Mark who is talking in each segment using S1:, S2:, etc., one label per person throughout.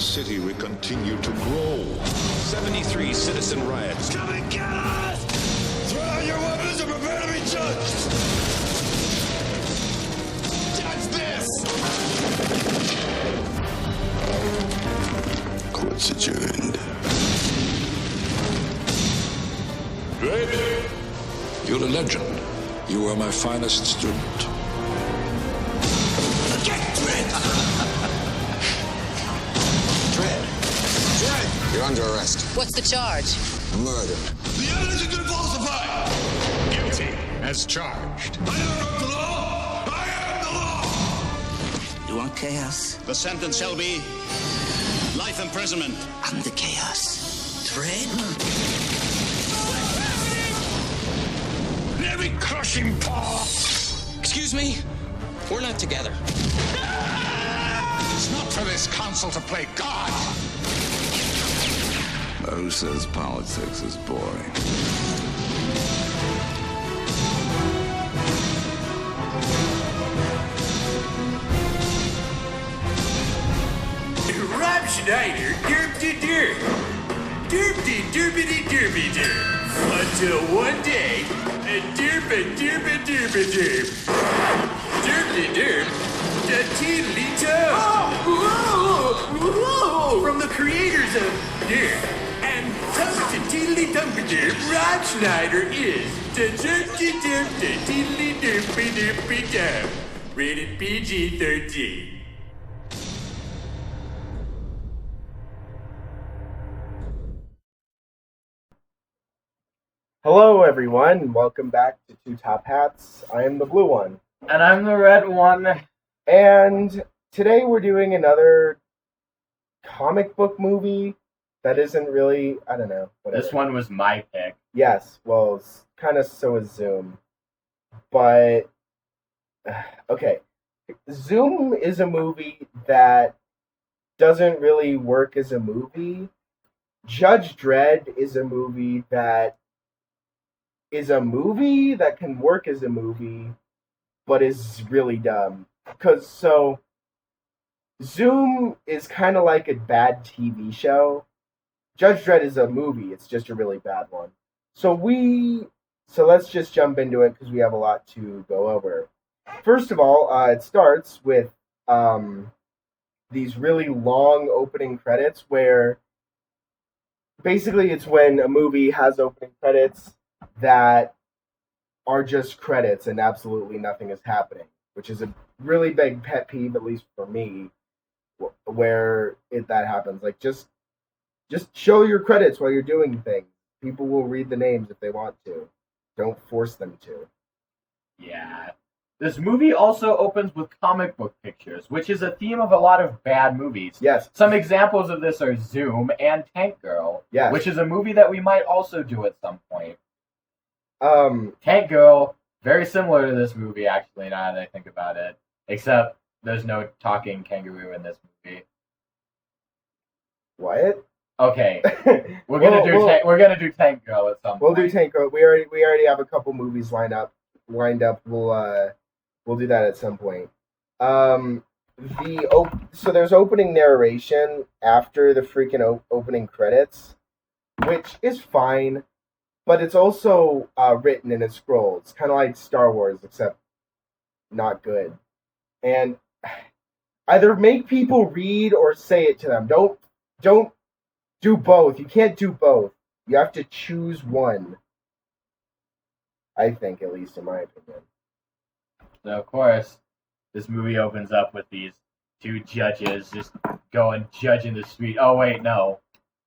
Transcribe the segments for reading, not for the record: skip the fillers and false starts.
S1: city will continue to grow.
S2: 73 citizen riots.
S3: Come and get us! Throw out your weapons and prepare to be judged! Judge this!
S4: Court's adjourned.
S1: Dredd,
S2: You're a legend. You are my finest student.
S3: Get Dredd!
S4: Dredd! You're under arrest.
S5: What's the charge?
S4: Murder.
S3: The evidence has been falsified!
S6: Guilty as charged.
S3: I never broke the law! I am the law!
S7: You want chaos?
S2: The sentence shall be life imprisonment.
S7: I'm the chaos. Dredd?
S6: Let me crush him, paw!
S7: Excuse me? We're not together.
S6: It's not for this council to play God.
S4: Who says politics is boring?
S8: Rob Schneider, derp-de-derp. Derp-de-derpity-derpy-derp. Until one day, a derp-a-derp-a-derp-a-derp. Derp-de-derp, da-teedly-toe. From the creators of Derp and Tump-a-teedly-dump-a-derp, Rob Schneider is da-derp-de-derp, da-teedly-derpy-derpy-derp. Rated PG-13.
S9: Hello, everyone. Welcome back to Two Top Hats. I am the blue one.
S10: And I'm the red one.
S9: And today we're doing another comic book movie that isn't really, I don't know. Whatever.
S10: This one was my pick.
S9: Yes, well, it's kind of so is Zoom. But, okay. Zoom is a movie that doesn't really work as a movie. Judge Dredd is a movie that can work as a movie, but is really dumb. So, Zoom is kind of like a bad TV show. Judge Dredd is a movie, it's just a really bad one. So let's just jump into it because we have a lot to go over. First of all, it starts with these really long opening credits where basically it's when a movie has opening credits that are just credits and absolutely nothing is happening, which is a really big pet peeve, at least for me, where that happens. Like, just show your credits while you're doing things. People will read the names if they want to. Don't force them to.
S10: Yeah. This movie also opens with comic book pictures, which is a theme of a lot of bad movies.
S9: Yes.
S10: Some examples of this are Zoom and Tank Girl,
S9: yes,
S10: which is a movie that we might also do at some point.
S9: Tank
S10: Girl, very similar to this movie, actually, now that I think about it. Except there's no talking kangaroo in this movie.
S9: What?
S10: Okay, we're gonna do Tank Girl at some point.
S9: We'll do Tank Girl. We already have a couple movies lined up. We'll do that at some point. So there's opening narration after the freaking opening credits, which is fine, but it's also written and it's scrolled. It's kind of like Star Wars, except not good. And either make people read or say it to them. Don't do both. You can't do both. You have to choose one. I think, at least in my opinion.
S10: So, of course, this movie opens up with these two judges just going judging the street. Oh, wait, no.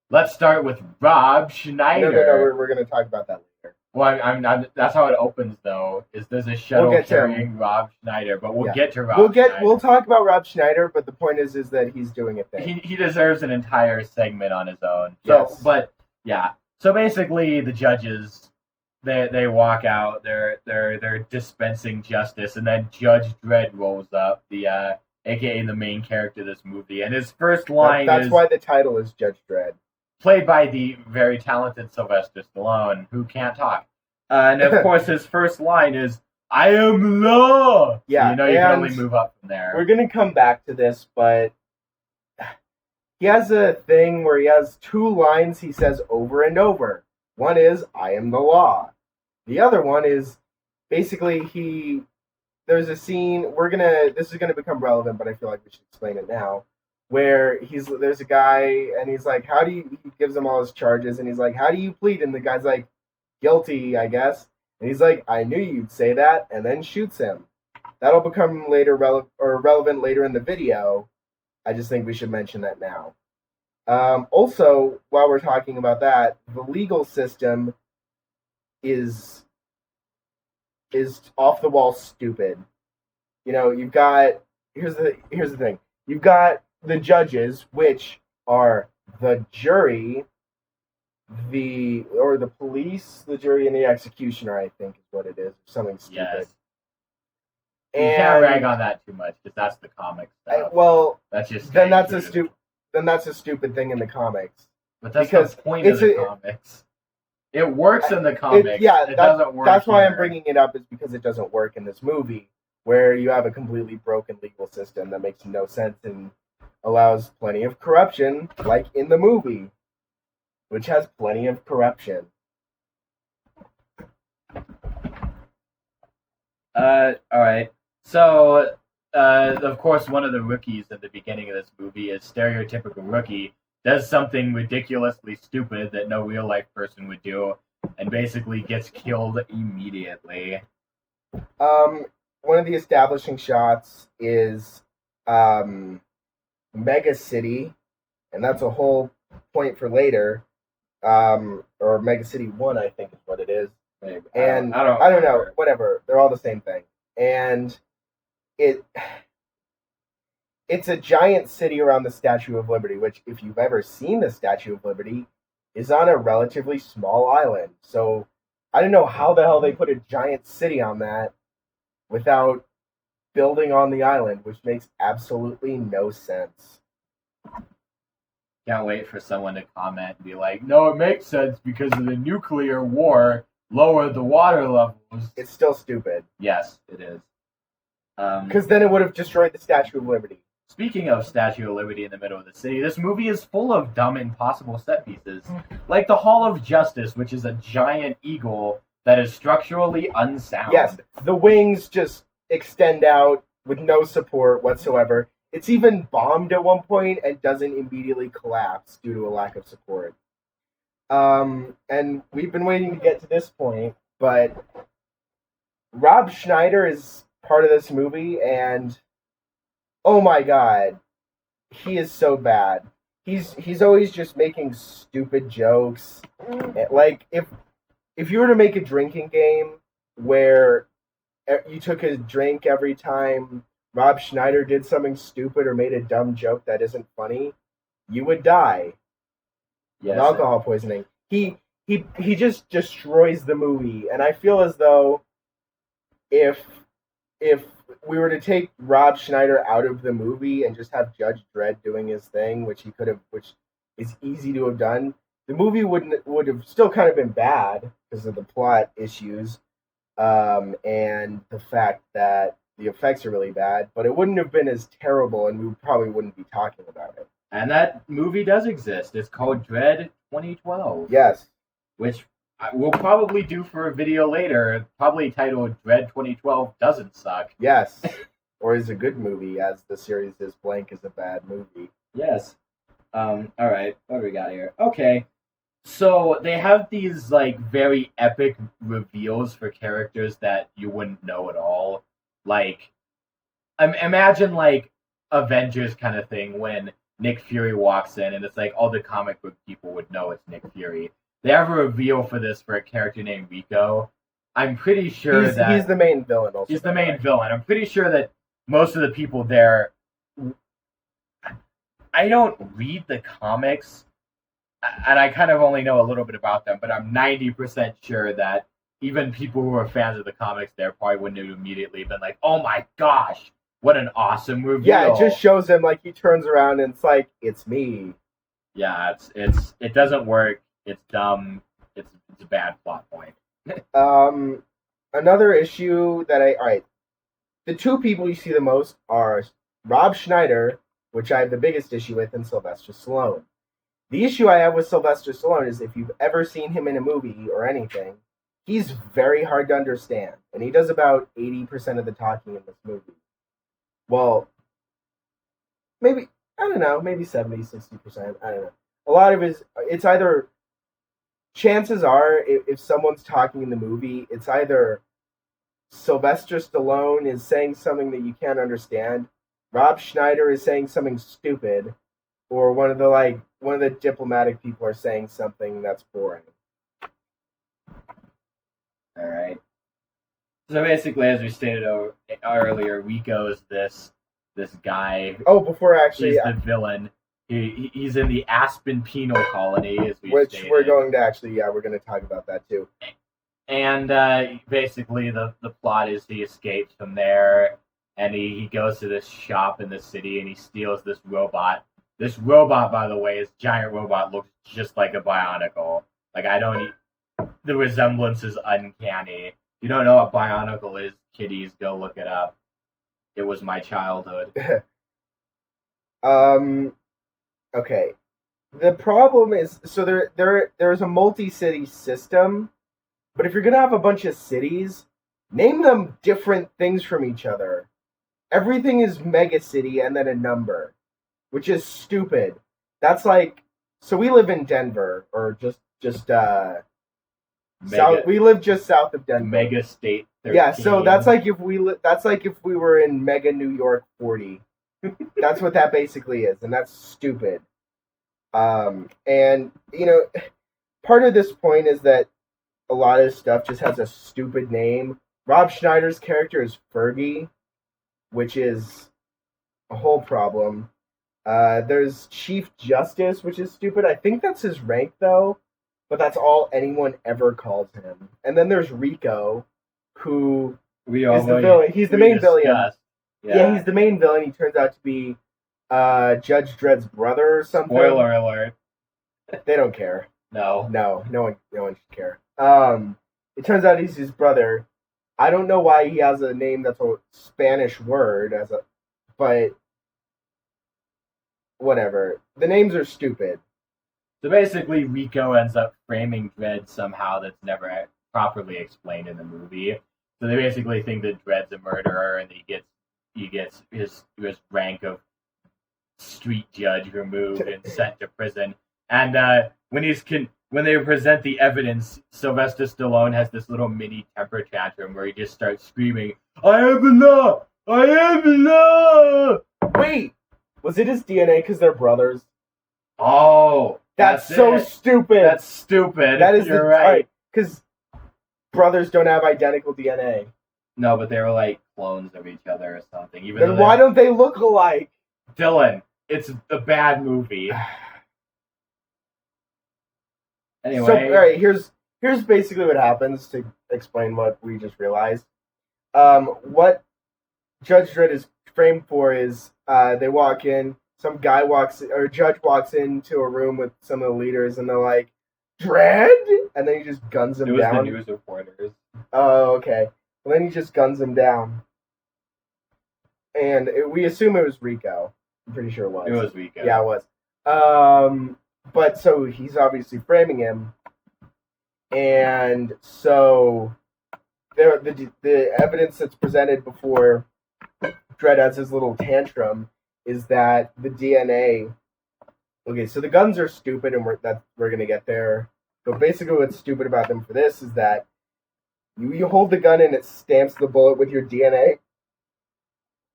S10: Let's start with Rob Schneider.
S9: No, we're going to talk about that later.
S10: Well, I'm that's how it opens, though, is there's a shuttle carrying Rob Schneider, but we'll get to Rob Schneider.
S9: We'll talk about Rob Schneider, but the point is that he's doing a thing.
S10: He deserves an entire segment on his own. So,
S9: yes.
S10: But, yeah. So, basically, the judges... They walk out. They're dispensing justice, and then Judge Dredd rolls up, the aka the main character of this movie, and his first line
S9: that's why the title is Judge Dredd,
S10: played by the very talented Sylvester Stallone, who can't talk. And of course, his first line is "I am law."
S9: Yeah,
S10: so you can only move up from there.
S9: We're gonna come back to this, but he has a thing where he has two lines he says over and over. One is, I am the law. The other one is, basically, there's a scene, this is gonna become relevant, but I feel like we should explain it now, where there's a guy, and he's like, he gives him all his charges, and he's like, how do you plead? And the guy's like, guilty, I guess. And he's like, I knew you'd say that, and then shoots him. That'll become relevant later in the video. I just think we should mention that now. Also, while we're talking about that, the legal system is off the wall stupid. You know, you've got here's the thing. You've got the judges, which are the jury, the police, the jury, and the executioner, I think is what it is. Something stupid.
S10: Yes. You can't rag on that too much because that's the comic stuff.
S9: That's a stupid thing in the comics.
S10: But that's the point of the comics. It works in the comics. It doesn't work.
S9: That's why I'm bringing it up, is because it doesn't work in this movie, where you have a completely broken legal system that makes no sense and allows plenty of corruption, like in the movie, which has plenty of corruption.
S10: All right. So, of course, one of the rookies at the beginning of this movie is stereotypical rookie, does something ridiculously stupid that no real-life person would do, and basically gets killed immediately.
S9: One of the establishing shots is Mega City, and that's a whole point for later, or Mega City 1, I think is what it is.
S10: Maybe.
S9: And
S10: I don't
S9: know, whatever. They're all the same thing. And it's a giant city around the Statue of Liberty, which, if you've ever seen the Statue of Liberty, is on a relatively small island. So I don't know how the hell they put a giant city on that without building on the island, which makes absolutely no sense.
S10: Can't wait for someone to comment and be like, no, it makes sense because of the nuclear war lowered the water levels.
S9: It's still stupid.
S10: Yes, it is.
S9: Because then it would have destroyed the Statue of Liberty.
S10: Speaking of Statue of Liberty in the middle of the city, this movie is full of dumb, impossible set pieces. Like the Hall of Justice, which is a giant eagle that is structurally unsound.
S9: Yes, the wings just extend out with no support whatsoever. It's even bombed at one point and doesn't immediately collapse due to a lack of support. And we've been waiting to get to this point, but Rob Schneider is part of this movie, and oh my god, he is so bad. He's always just making stupid jokes. Like, if you were to make a drinking game where you took a drink every time Rob Schneider did something stupid or made a dumb joke that isn't funny, you would die. Yes, alcohol poisoning. He just destroys the movie, and I feel as though if we were to take Rob Schneider out of the movie and just have Judge Dredd doing his thing, which is easy to have done, the movie would have still kind of been bad because of the plot issues, and the fact that the effects are really bad, but it wouldn't have been as terrible, and we probably wouldn't be talking about it.
S10: And that movie does exist. It's called Dredd 2012.
S9: Yes.
S10: Which we'll probably do for a video later, probably titled Dredd 2012 Doesn't Suck.
S9: Yes. Or is a good movie, as the series is blank is a bad movie.
S10: Yes. Alright, what do we got here? Okay. So they have these like very epic reveals for characters that you wouldn't know at all. Like, imagine like Avengers kind of thing when Nick Fury walks in and it's like all the comic book people would know it's Nick Fury. They have a reveal for this for a character named Rico. I'm pretty sure
S9: he's the main villain. Also,
S10: he's the main villain. I'm pretty sure that most of the people there. I don't read the comics, and I kind of only know a little bit about them. But I'm 90% sure that even people who are fans of the comics there probably wouldn't have immediately been like, "Oh my gosh, what an awesome reveal!"
S9: Yeah, it just shows him like he turns around and it's like, "It's me."
S10: Yeah, it doesn't work. It's dumb. It's a bad plot point.
S9: Another issue that the two people you see the most are Rob Schneider, which I have the biggest issue with, and Sylvester Stallone. The issue I have with Sylvester Stallone is if you've ever seen him in a movie or anything, he's very hard to understand, and he does about 80% of the talking in this movie. Well, maybe, I don't know, maybe 70, 60%, I don't know. A lot of it's either, chances are, if someone's talking in the movie, it's either Sylvester Stallone is saying something that you can't understand, Rob Schneider is saying something stupid, or one of the diplomatic people are saying something that's boring.
S10: All right. So basically, as we stated earlier, Rico is this guy.
S9: Oh, before actually,
S10: he's the villain. He's in the Aspen Penal Colony, as we
S9: which
S10: stated.
S9: we're going to talk about that too.
S10: And basically, the plot is he escapes from there, and he goes to this shop in the city, and he steals this robot. This robot, by the way, this giant robot, looks just like a Bionicle. Like, the resemblance is uncanny. If you don't know what Bionicle is, kiddies, go look it up. It was my childhood.
S9: Okay. The problem is, so there's a multi-city system, but if you're gonna have a bunch of cities, name them different things from each other. Everything is mega city and then a number, which is stupid. That's like, so we live in Denver, or just south. We live just south of Denver.
S10: Mega State 13.
S9: Yeah, so that's like if we were in Mega New York 40. That's what that basically is, and that's stupid. And part of this point is that a lot of stuff just has a stupid name. Rob Schneider's character is Fergie, which is a whole problem. There's Chief Justice, which is stupid. I think that's his rank, though, but that's all anyone ever calls him. And then there's Rico, who is the villain. He's the main villain. Yeah, he's the main villain. He turns out to be Judge Dredd's brother or something.
S10: Spoiler alert.
S9: They don't care.
S10: No
S9: one should care. It turns out he's his brother. I don't know why he has a name that's a Spanish word but whatever. The names are stupid.
S10: So basically, Rico ends up framing Dredd somehow that's never properly explained in the movie. So they basically think that Dredd's a murderer, and he gets his rank of street judge removed and sent to prison. And when they present the evidence, Sylvester Stallone has this little mini temper tantrum where he just starts screaming, "I am the law! I am the law!"
S9: Wait, was it his DNA because they're brothers?
S10: Oh,
S9: that's so stupid.
S10: That's stupid.
S9: That is
S10: You're right.
S9: Because brothers don't have identical DNA.
S10: No, but they were like clones of each other or something.
S9: Then why don't they look alike?
S10: Dylan, it's a bad movie. Anyway,
S9: so all right, here's basically what happens to explain what we just realized. What Judge Dredd is framed for is they walk in, judge walks into a room with some of the leaders, and they're like, "Dredd?" And then he just guns him down.
S10: It was the news reporters.
S9: Oh, okay. Well, then he just guns him down, and we assume it was Rico. I'm pretty sure it was.
S10: It was Rico.
S9: Yeah, it was. But so he's obviously framing him, and so the evidence that's presented before Dredd has his little tantrum is that the DNA. Okay, so the guns are stupid, and we're gonna get there. But basically, what's stupid about them for this is that you hold the gun and it stamps the bullet with your DNA.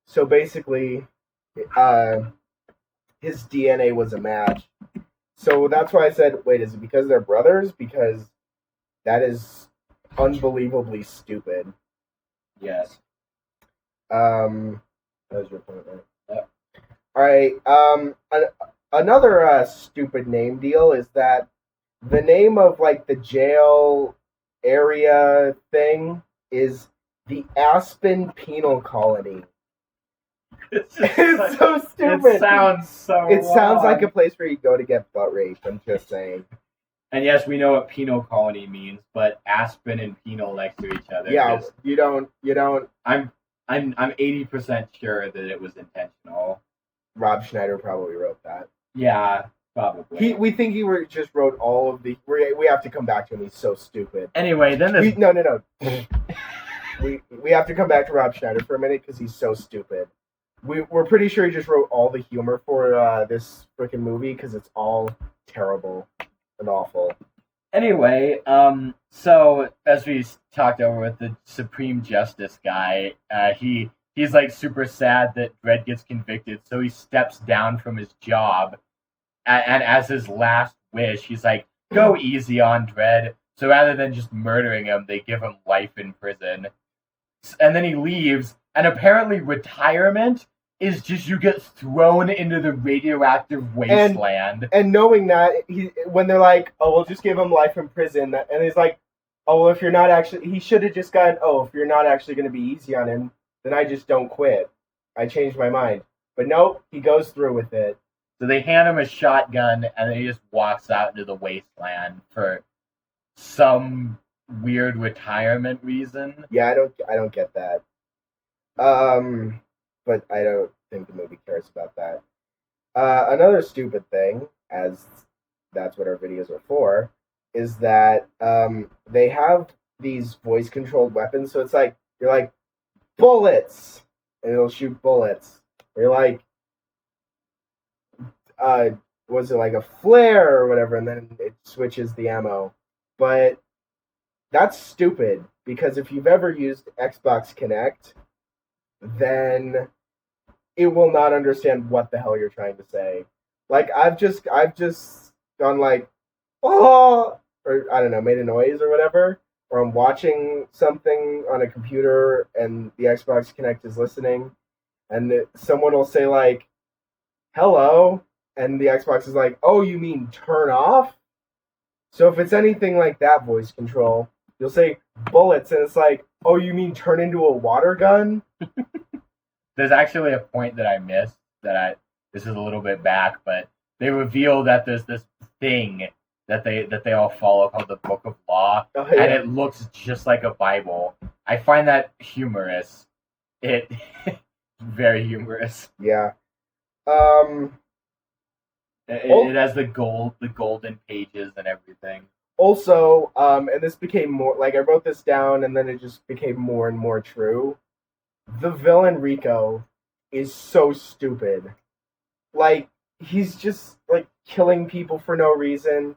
S9: So basically, his DNA was a match. So that's why I said, wait, is it because they're brothers? Because that is unbelievably stupid.
S10: Yes.
S9: That was your point, right?
S10: Yep.
S9: Alright, another stupid name deal is that the name of, like, the jail area thing is the Aspen Penal Colony.
S10: It's
S9: so stupid.
S10: It sounds so
S9: It sounds
S10: wrong.
S9: like a place where you go to get butt raped, I'm just saying.
S10: And yes, we know what penal colony means, but Aspen and penal next to each other.
S9: Yeah, you don't.
S10: I'm 80% sure that it was intentional.
S9: Rob Schneider probably wrote that.
S10: Yeah, probably.
S9: We think he just wrote all of the. We have to come back to him. He's so stupid.
S10: Anyway, then this.
S9: No. we have to come back to Rob Schneider for a minute because he's so stupid. We're pretty sure he just wrote all the humor for this freaking movie because it's all terrible and awful.
S10: Anyway, so as we talked over with the Supreme Justice guy, he's like super sad that Dredd gets convicted, so he steps down from his job, and as his last wish, he's like, "Go easy on Dredd." So rather than just murdering him, they give him life in prison, and then he leaves. And apparently, retirement is just you get thrown into the radioactive wasteland.
S9: And knowing that, when they're like, "Oh, we'll just give him life in prison," and he's like, "Oh, well, if you're not actually," he should have just gone, "Oh, if you're not actually going to be easy on him, then I just don't quit. I changed my mind." But nope, he goes through with it.
S10: So they hand him a shotgun, and then he just walks out into the wasteland for some weird retirement reason.
S9: Yeah, I don't get that. But I don't think the movie cares about that. Another stupid thing, as that's what our videos are for, is that they have these voice-controlled weapons. So it's like you're like bullets, and it'll shoot bullets. Or you're like, was it like a flare or whatever, and then it switches the ammo. But that's stupid because if you've ever used Xbox Kinect, then it will not understand what the hell you're trying to say. Like I've just gone like, oh, or I don't know, made a noise or whatever, or I'm watching something on a computer and the Xbox Kinect is listening, and someone will say like, hello, and the Xbox is like, oh, you mean turn off? So if it's anything like that voice control, you'll say bullets, and it's like, oh, you mean turn into a water gun?
S10: There's actually a point that I missed this is a little bit back, but they reveal that there's this thing that they all follow called the Book of Law, and it looks just like a Bible. I find that humorous. It very humorous.
S9: Yeah.
S10: It has the golden pages and everything.
S9: Also, and this became more like I wrote this down, and then it just became more and more true. The villain Rico is so stupid. Like he's just like killing people for no reason,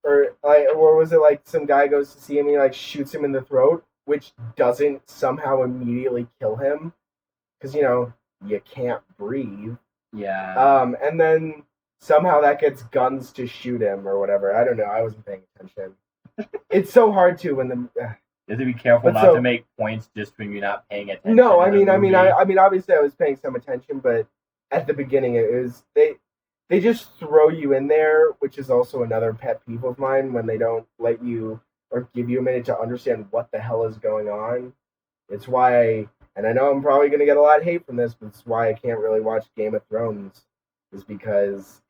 S9: or was it like some guy goes to see him and he like shoots him in the throat, which doesn't somehow immediately kill him because you can't breathe.
S10: Yeah.
S9: And then somehow that gets guns to shoot him or whatever. I don't know. I wasn't paying attention. It's so hard to when the.
S10: You have to be careful not to make points just when you're not paying attention.
S9: No, I mean, obviously I was paying some attention, but at the beginning it was they just throw you in there, which is also another pet peeve of mine when they don't let you or give you a minute to understand what the hell is going on. It's why, and I know I'm probably going to get a lot of hate from this, but it's why I can't really watch Game of Thrones, is because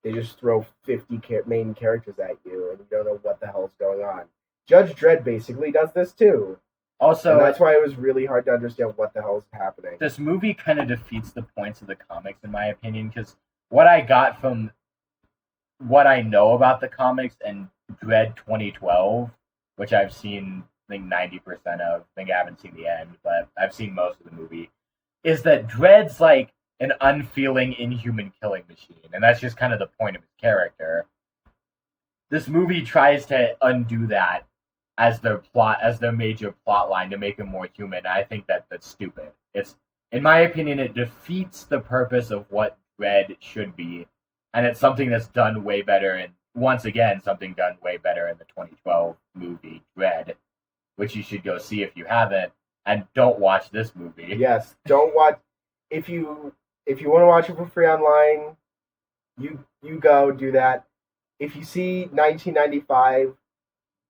S9: they just throw 50 main characters at you and you don't know what the hell's going on. Judge Dredd basically does this too.
S10: Also,
S9: and that's why it was really hard to understand what the hell is happening.
S10: This movie kind of defeats the points of the comics, in my opinion, because what I got from what I know about the comics and Dredd 2012, which I've seen, I think 90% of. I think I haven't seen the end, but I've seen most of the movie, is that Dredd's like an unfeeling, inhuman killing machine, and that's just kind of the point of his character. This movie tries to undo that as their major plot line to make him more human. I think that's stupid. It's, in my opinion, it defeats the purpose of what Dredd should be, and it's something that's done way better, and once again, something done way better in the 2012 movie Dredd, which you should go see if you haven't, and don't watch this movie.
S9: Yes, don't watch. If you want to watch it for free online, you go do that. If you see 1995,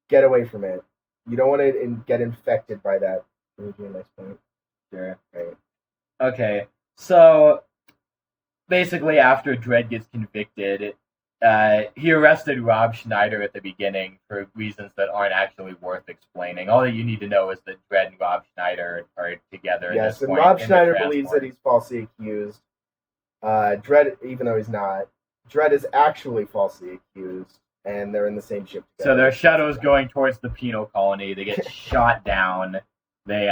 S9: get away from it. You don't want to get infected by that. Let me do a nice point.
S10: Sure.
S9: Right.
S10: Okay, so basically after Dredd gets convicted, he arrested Rob Schneider at the beginning for reasons that aren't actually worth explaining. All that you need to know is that Dredd and Rob Schneider are together.
S9: Yes, and Rob Schneider believes that he's falsely accused. Dredd, even though he's not, Dredd is actually falsely accused, and they're in the same ship together.
S10: So their shuttle's going towards the penal colony. They get shot down. They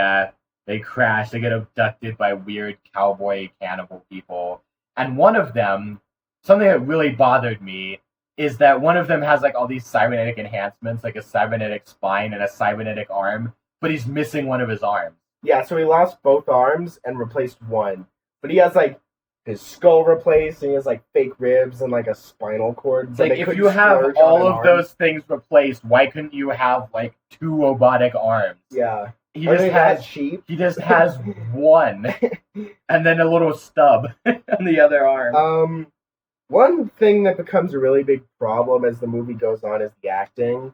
S10: crash. They get abducted by weird cowboy cannibal people. And one of them, something that really bothered me, is that one of them has like all these cybernetic enhancements, like a cybernetic spine and a cybernetic arm, but he's missing one of his arms.
S9: Yeah, so he lost both arms and replaced one. But he has like his skull replaced, and he has like fake ribs and like a spinal cord.
S10: It's like, if you have all of those things replaced, why couldn't you have like 2 robotic arms?
S9: Yeah.
S10: He just has one, and then a little stub on the other arm.
S9: One thing that becomes a really big problem as the movie goes on is the acting.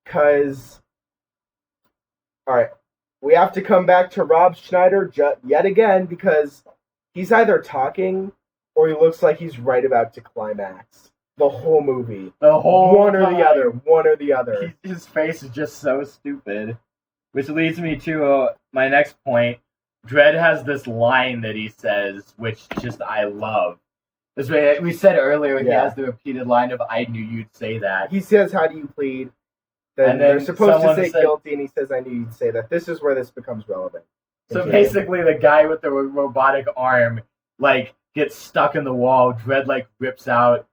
S9: Because, alright, we have to come back to Rob Schneider yet again, because he's either talking or he looks like he's right about to climax. The whole movie. One or the other.
S10: His face is just so stupid. Which leads me to my next point. Dredd has this line that he says, which just I love. This way, we said earlier, he has the repeated line of "I knew you'd say that."
S9: He says, "How do you plead?" Then they're supposed to say guilty, and he says, "I knew you'd say that." This is where this becomes relevant.
S10: So basically, the guy with the robotic arm like gets stuck in the wall. Dredd like rips out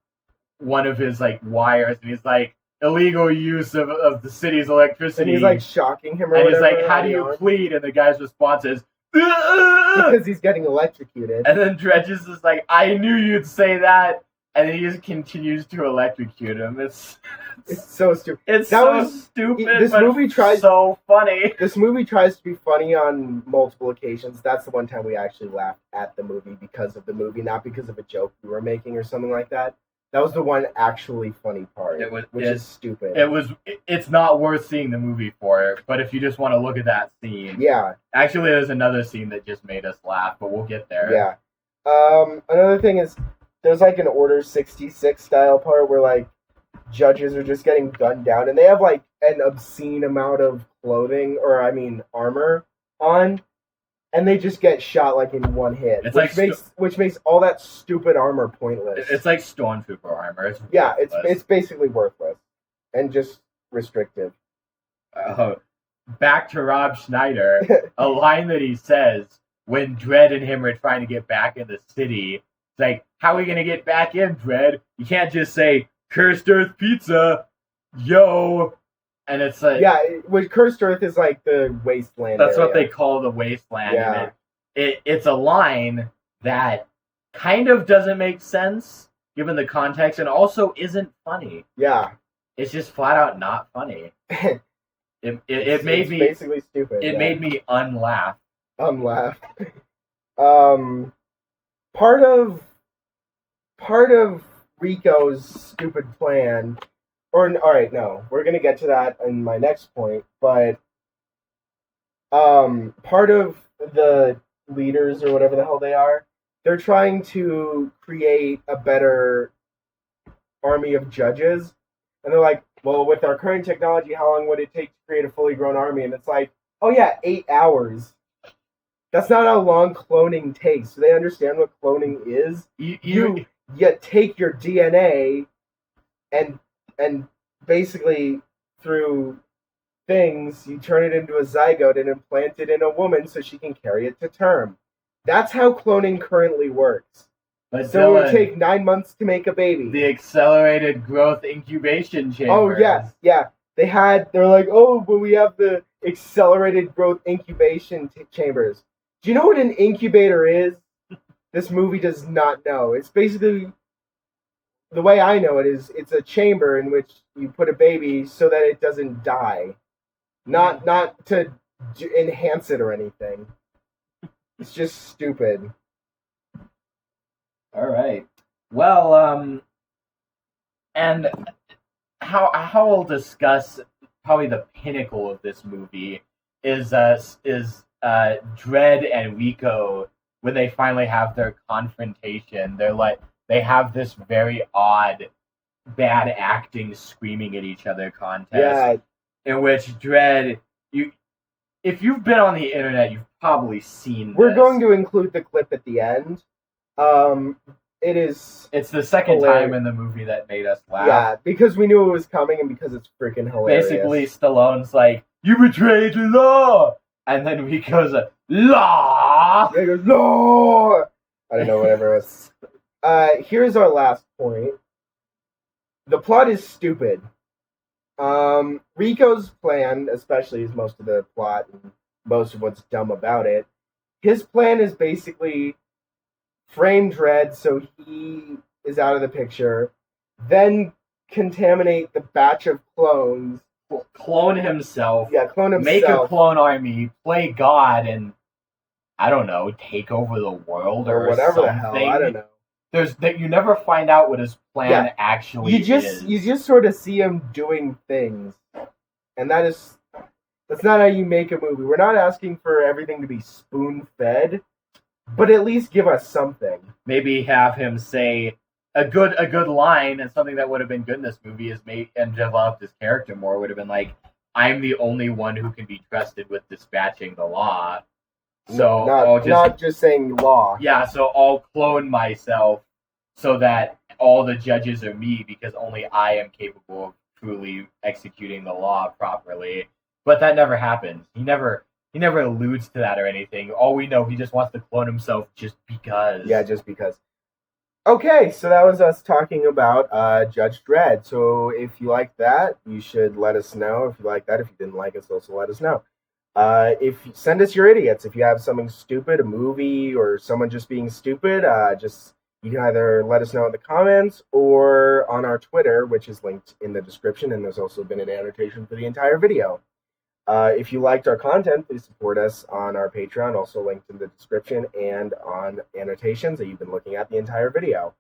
S10: one of his like wires, and he's like, illegal use of the city's electricity.
S9: And he's like shocking him,
S10: and he's like, "How do you plead?" And the guy's response is,
S9: because he's getting electrocuted.
S10: And then Dredd just is like, "I knew you'd say that," and then he just continues to electrocute him. It's
S9: so stupid.
S10: It's so stupid.
S9: This movie tries
S10: so funny.
S9: This movie tries to be funny on multiple occasions. That's the one time we actually laughed at the movie because of the movie, not because of a joke we were making or something like that. That was the one actually funny part, which is stupid.
S10: It's not worth seeing the movie for, but if you just want to look at that scene.
S9: Yeah.
S10: Actually, there's another scene that just made us laugh, but we'll get there.
S9: Yeah. Another thing is, there's like an Order 66 style part where like judges are just getting gunned down, and they have like an obscene amount of clothing, armor on. And they just get shot like in one hit, which makes all that stupid armor pointless.
S10: It's like Stormtrooper armor.
S9: It's basically worthless and just restrictive.
S10: Back to Rob Schneider, a line that he says when Dredd and him are trying to get back in the city. It's like, "How are we gonna get back in, Dredd? You can't just say Cursed Earth Pizza, yo." And it's like...
S9: Yeah, Cursed Earth is like the wasteland
S10: That's
S9: area.
S10: what they call the wasteland.
S9: Yeah.
S10: And it's a line that kind of doesn't make sense, given the context, and also isn't funny.
S9: Yeah.
S10: It's just flat out not funny. It made me...
S9: basically stupid.
S10: It made me unlaugh.
S9: Part of Rico's stupid plan... Alright, no. We're gonna get to that in my next point, but part of the leaders, or whatever the hell they are, they're trying to create a better army of judges, and they're like, "Well, with our current technology, how long would it take to create a fully grown army?" And it's like, "Oh yeah, 8 hours." That's not how long cloning takes. Do they understand what cloning is? You take your DNA and basically, through things, you turn it into a zygote and implant it in a woman so she can carry it to term. That's how cloning currently works.
S10: But
S9: so it would take 9 months to make a baby.
S10: The accelerated growth incubation chambers.
S9: Oh, yeah. They're like, "Oh, but we have the accelerated growth incubation chambers." Do you know what an incubator is? This movie does not know. It's basically... The way I know it is, it's a chamber in which you put a baby so that it doesn't die. Not to enhance it or anything. It's just stupid.
S10: All right. Well, and how I'll discuss probably the pinnacle of this movie is Dredd and Rico when they finally have their confrontation. They have this very odd, bad acting, screaming at each other contest. In which Dredd, if you've been on the internet, you've probably seen this.
S9: We're going to include the clip at the end, It is.
S10: It's the second
S9: hilarious.
S10: time in the movie that made us laugh.
S9: Yeah, because we knew it was coming and because it's freaking hilarious.
S10: Basically, Stallone's like, "You betrayed the law," and then he goes, "Law."
S9: He goes, "No." I don't know, whatever it was. Here's our last point. The plot is stupid. Rico's plan, especially, is most of the plot and most of what's dumb about it. His plan is basically frame Dredd so he is out of the picture, then contaminate the batch of clones.
S10: Clone himself.
S9: Yeah, clone himself.
S10: Make a clone army, play God, and I don't know, take over the world
S9: or
S10: or
S9: whatever
S10: something.
S9: the hell. I don't know.
S10: There's that you never find out what his plan actually is.
S9: You just sort of see him doing things, and that's not how you make a movie. We're not asking for everything to be spoon fed, but at least give us something.
S10: Maybe have him say a good line, and something that would have been good in this movie is and developed his character more would have been like, "I'm the only one who can be trusted with dispatching the law." So
S9: not just saying law.
S10: Yeah, so I'll clone myself so that all the judges are me because only I am capable of truly executing the law properly. But that never happens. He never alludes to that or anything. All we know, he just wants to clone himself just because.
S9: Yeah, just because. Okay, so that was us talking about Judge Dredd. So if you like that, you should let us know. If you like that, if you didn't like us, also let us know. Send us your idiots. If you have something stupid, a movie, or someone just being stupid, you can either let us know in the comments or on our Twitter, which is linked in the description, and there's also been an annotation for the entire video. If you liked our content, please support us on our Patreon, also linked in the description, and on annotations that you've been looking at the entire video.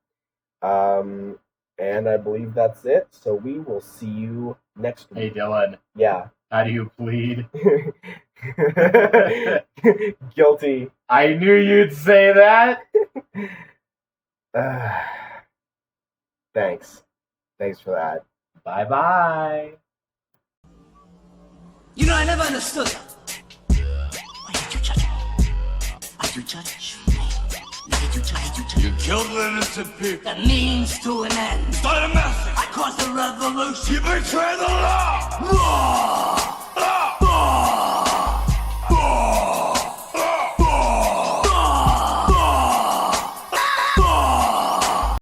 S9: And I believe that's it, so we will see you next week.
S10: Hey, Dylan.
S9: Yeah.
S10: How do you plead?
S9: Guilty.
S10: I knew you'd say that.
S9: Thanks. Thanks for that.
S10: Bye-bye.
S7: You know, I never understood. Why did you judge me? Why did you judge me? Why did you judge me?
S3: You killed innocent people.
S7: That means to an end.
S3: Started a massacre.
S7: I caused a revolution.
S3: You betrayed the law.